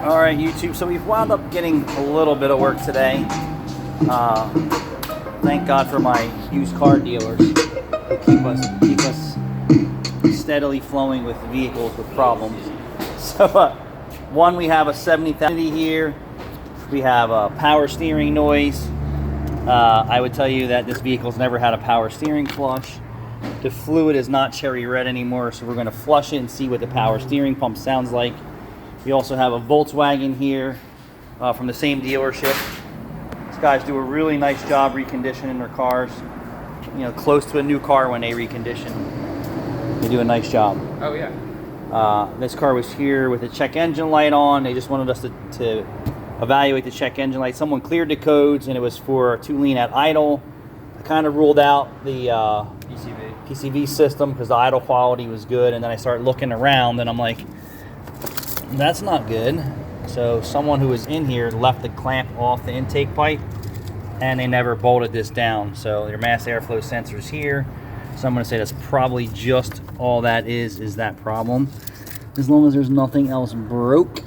Alright YouTube, so we've wound up getting a little bit of work today. Thank God for my used car dealers who keep us steadily flowing with vehicles with problems. So one, we have a 70,000 here. We have a power steering noise. I would tell you that this vehicle's never had a power steering flush. The fluid is not cherry red anymore, so we're going to flush it and see what the power steering pump sounds like. We also have a Volkswagen here from the same dealership. These guys do a really nice job reconditioning their cars. You know, close to a new car when they recondition. They do a nice job. Oh yeah. This car was here with the check engine light on. They just wanted us to evaluate the check engine light. Someone cleared the codes, and it was for too lean at idle. I kind of ruled out the PCV system because the idle quality was good, and then I started looking around, and I'm like, that's not good. So someone who was in here left the clamp off the intake pipe, and they never bolted this down. So your mass airflow sensor's here. So I'm going to say that's probably just all that is that problem, as long as there's nothing else broke.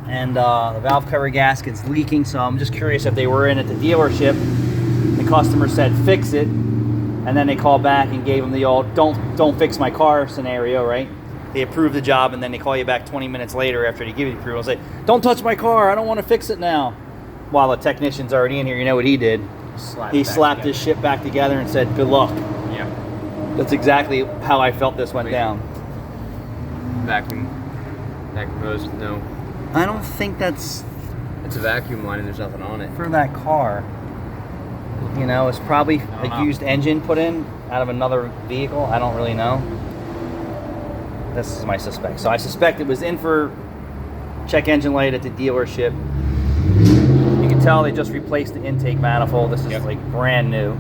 And the valve cover gasket's leaking, so I'm just curious if they were in at the dealership. The customer said fix it, and then they called back and gave them the old don't fix my car scenario, right? They approve the job, and then they call you back 20 minutes later after they give you the approval and say, don't touch my car, I don't want to fix it now. While the technician's already in here, you know what he did? He slapped his shit back together and said, good luck. Yeah. That's exactly how I felt this went down. Vacuum hose, no. I don't think that's It's a vacuum line and there's nothing on it. for that car. You know, it's probably a used engine put in out of another vehicle. I don't really know. This is my suspect. So I suspect it was in for check engine light at the dealership. You can tell they just replaced the intake manifold. This is like brand new.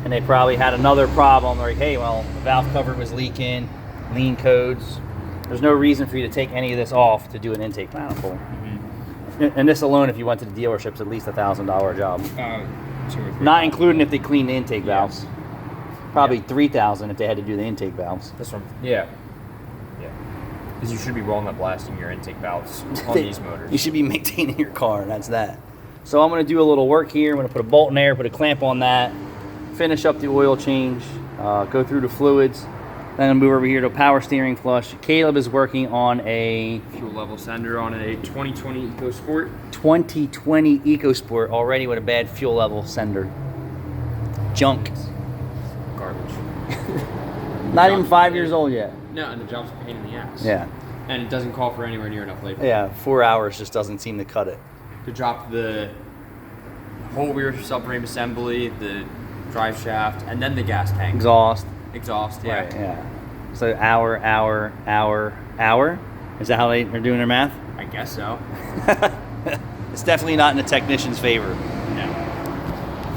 And they probably had another problem. Like, hey, well, the valve cover was leaking, lean codes. There's no reason for you to take any of this off to do an intake manifold. Mm-hmm. And this alone, if you went to the dealership, is at least $1,000 job. 2 or 3. Not including if they clean the intake valves. Probably $3,000 if they had to do the intake valves. This one, yeah. Because you should be rolling up blasting your intake valves on these motors. You should be maintaining your car, and that's that. So I'm going to do a little work here. I'm going to put a bolt in there, put a clamp on that, finish up the oil change, go through the fluids. Then I'll move over here to a power steering flush. Caleb is working on a fuel level sender on a 2020 EcoSport. 2020 EcoSport, already with a bad fuel level sender. Junk. Garbage. Not even 5 years old yet. No, and the job's a pain in the ass. Yeah. And it doesn't call for anywhere near enough labor. Yeah, 4 hours just doesn't seem to cut it. To drop the whole rear subframe assembly, the drive shaft, and then the gas tank. Exhaust, yeah. Right, yeah. So hour. Is that how they're doing their math? I guess so. It's definitely not in the technician's favor. No.